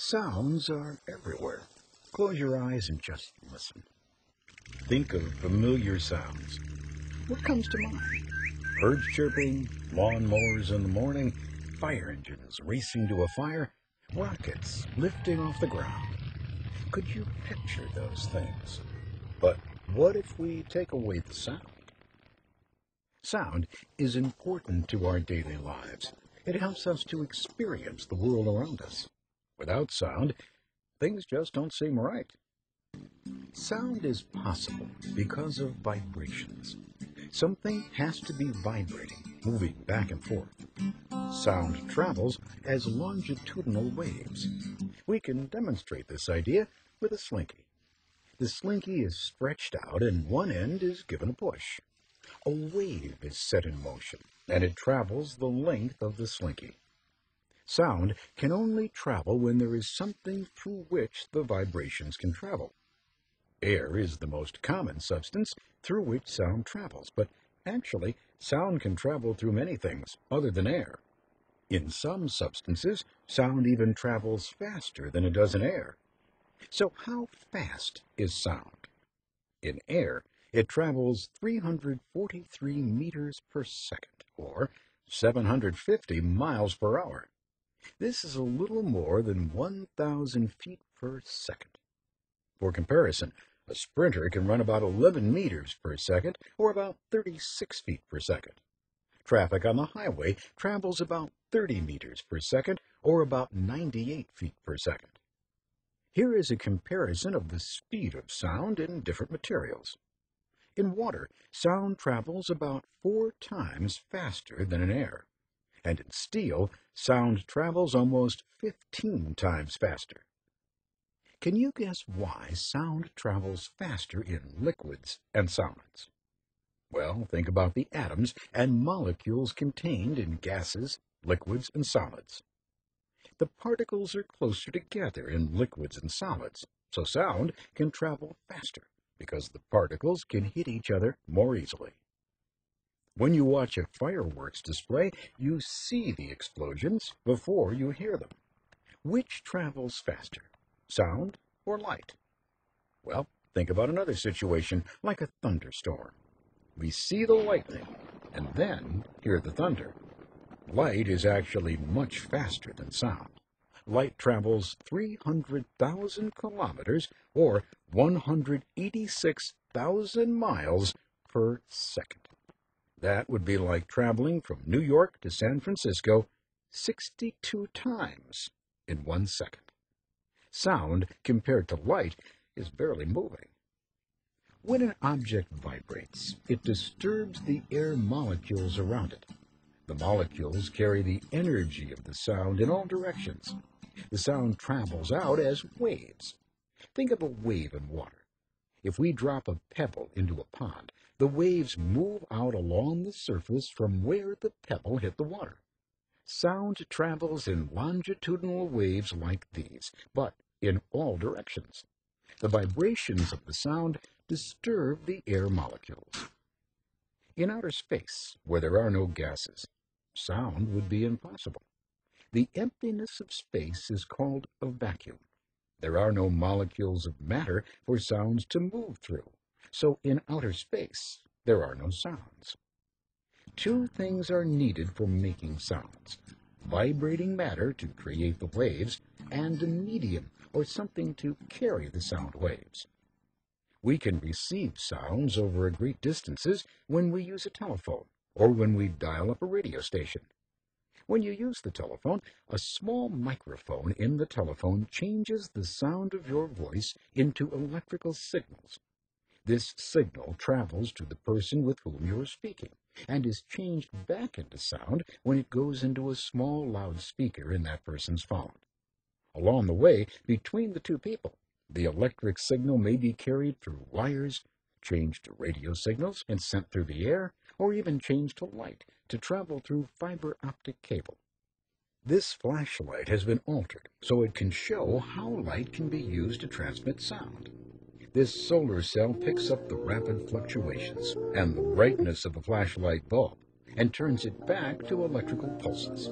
Sounds are everywhere. Close your eyes and just listen. Think of familiar sounds. What comes to mind? Birds chirping, lawn mowers in the morning, fire engines racing to a fire, rockets lifting off the ground. Could you picture those things? But what if we take away the sound? Sound is important to our daily lives. It helps us to experience the world around us. Without sound, things just don't seem right. Sound is possible because of vibrations. Something has to be vibrating, moving back and forth. Sound travels as longitudinal waves. We can demonstrate this idea with a slinky. The slinky is stretched out and one end is given a push. A wave is set in motion, and it travels the length of the slinky. Sound can only travel when there is something through which the vibrations can travel. Air is the most common substance through which sound travels, but actually, sound can travel through many things other than air. In some substances, sound even travels faster than it does in air. So how fast is sound? In air, it travels 343 meters per second, or 750 miles per hour. This is a little more than 1,000 feet per second. For comparison, a sprinter can run about 11 meters per second, or about 36 feet per second. Traffic on the highway travels about 30 meters per second, or about 98 feet per second. Here is a comparison of the speed of sound in different materials. In water, sound travels about 4 times faster than in air. And in steel, sound travels almost 15 times faster. Can you guess why sound travels faster in liquids and solids? Well, think about the atoms and molecules contained in gases, liquids, and solids. The particles are closer together in liquids and solids, so sound can travel faster because the particles can hit each other more easily. When you watch a fireworks display, you see the explosions before you hear them. Which travels faster, sound or light? Well, think about another situation, like a thunderstorm. We see the lightning and then hear the thunder. Light is actually much faster than sound. Light travels 300,000 kilometers, or 186,000 miles per second. That would be like traveling from New York to San Francisco 62 times in 1 second. Sound, compared to light, is barely moving. When an object vibrates, it disturbs the air molecules around it. The molecules carry the energy of the sound in all directions. The sound travels out as waves. Think of a wave in water. If we drop a pebble into a pond, the waves move out along the surface from where the pebble hit the water. Sound travels in longitudinal waves like these, but in all directions. The vibrations of the sound disturb the air molecules. In outer space, where there are no gases, sound would be impossible. The emptiness of space is called a vacuum. There are no molecules of matter for sounds to move through, so in outer space there are no sounds. 2 things are needed for making sounds: vibrating matter to create the waves, and a medium or something to carry the sound waves. We can receive sounds over great distances when we use a telephone or when we dial up a radio station. When you use the telephone, a small microphone in the telephone changes the sound of your voice into electrical signals. This signal travels to the person with whom you are speaking and is changed back into sound when it goes into a small loudspeaker in that person's phone. Along the way, between the 2 people, the electric signal may be carried through wires, changed to radio signals and sent through the air, or even changed to light to travel through fiber optic cable. This flashlight has been altered so it can show how light can be used to transmit sound. This solar cell picks up the rapid fluctuations and the brightness of a flashlight bulb and turns it back to electrical pulses.